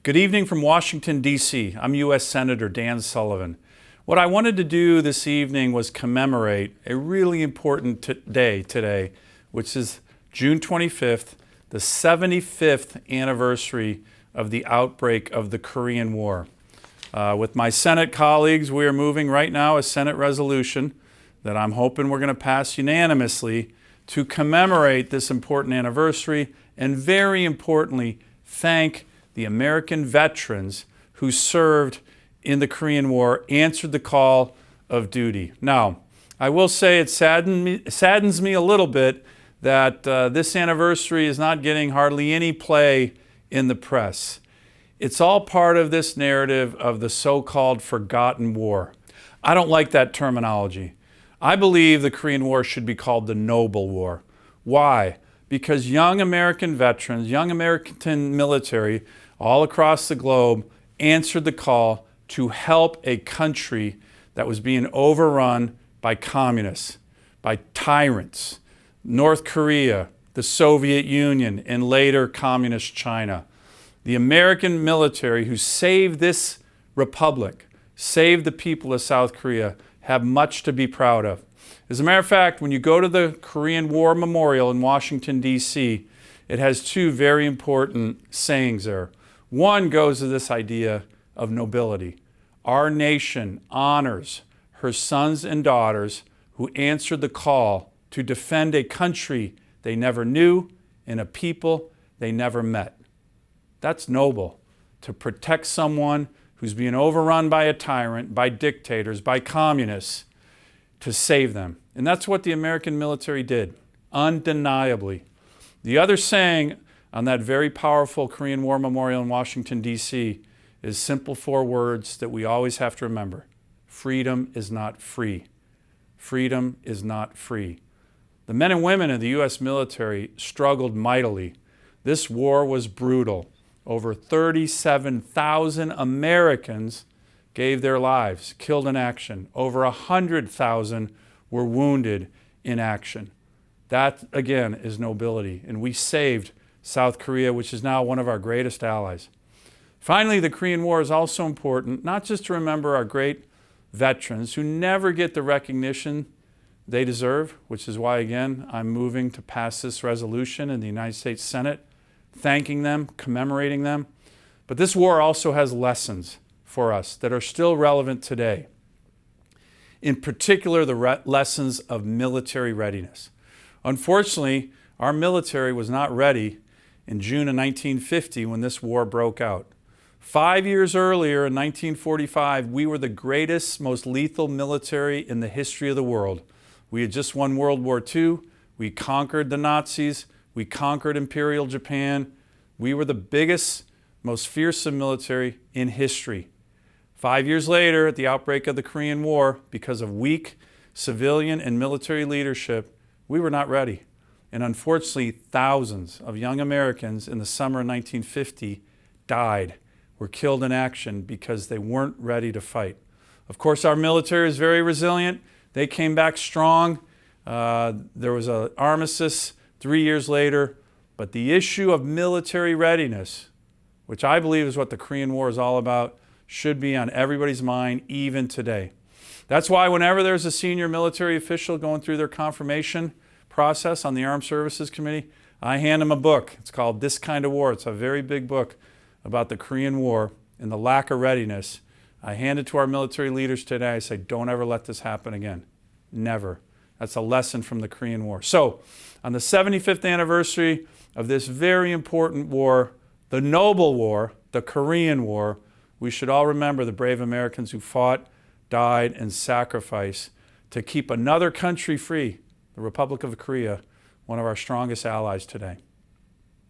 Good evening from Washington, D.C. I'm U.S. Senator Dan Sullivan. What I wanted to do this evening was commemorate a really important day today, which is June 25th, the 75th anniversary of the outbreak of the Korean War. With my Senate colleagues, we are moving right now a Senate resolution that I'm hoping we're going to pass unanimously to commemorate this important anniversary and, very importantly, thank the American veterans who served in the Korean War, answered the call of duty. Now, I will say it saddens me a little bit that this anniversary is not getting hardly any play in the press. It's all part of this narrative of the so-called forgotten war. I don't like that terminology. I believe the Korean War should be called the Noble War. Why? Because young American veterans, young American military all across the globe answered the call to help a country that was being overrun by communists, by tyrants, North Korea, the Soviet Union, and later communist China. The American military who saved this republic, saved the people of South Korea, have much to be proud of. As a matter of fact, when you go to the Korean War Memorial in Washington, D.C., it has two very important sayings there. One goes to this idea of nobility. Our nation honors her sons and daughters who answered the call to defend a country they never knew and a people they never met. That's noble, to protect someone who's being overrun by a tyrant, by dictators, by communists, to save them. And that's what the American military did, undeniably. The other saying on that very powerful Korean War Memorial in Washington, D.C. is simple four words that we always have to remember. Freedom is not free. Freedom is not free. The men and women of the U.S. military struggled mightily. This war was brutal. Over 37,000 Americans gave their lives, killed in action. Over 100,000 were wounded in action. That, again, is nobility. And we saved South Korea, which is now one of our greatest allies. Finally, the Korean War is also important, not just to remember our great veterans who never get the recognition they deserve, which is why, again, I'm moving to pass this resolution in the United States Senate, thanking them, commemorating them. But this war also has lessons for us that are still relevant today. In particular, the lessons of military readiness. Unfortunately, our military was not ready in June of 1950 when this war broke out. 5 years earlier, in 1945, we were the greatest, most lethal military in the history of the world. We had just won World War II. We conquered the Nazis. We conquered Imperial Japan. We were the biggest, most fearsome military in history. 5 years later, at the outbreak of the Korean War, because of weak civilian and military leadership, we were not ready. And unfortunately, thousands of young Americans in the summer of 1950 died, were killed in action because they weren't ready to fight. Of course, our military is very resilient. They came back strong. There was an armistice 3 years later. But the issue of military readiness, which I believe is what the Korean War is all about, should be on everybody's mind even today. That's why whenever there's a senior military official going through their confirmation process on the Armed Services Committee, I hand them a book. It's called This Kind of War. It's a very big book about the Korean War and the lack of readiness. I hand it to our military leaders today. I say, don't ever let this happen again. Never. That's a lesson from the Korean War. So, on the 75th anniversary of this very important war, the Noble War, the Korean War, we should all remember the brave Americans who fought, died, and sacrificed to keep another country free, the Republic of Korea, one of our strongest allies today.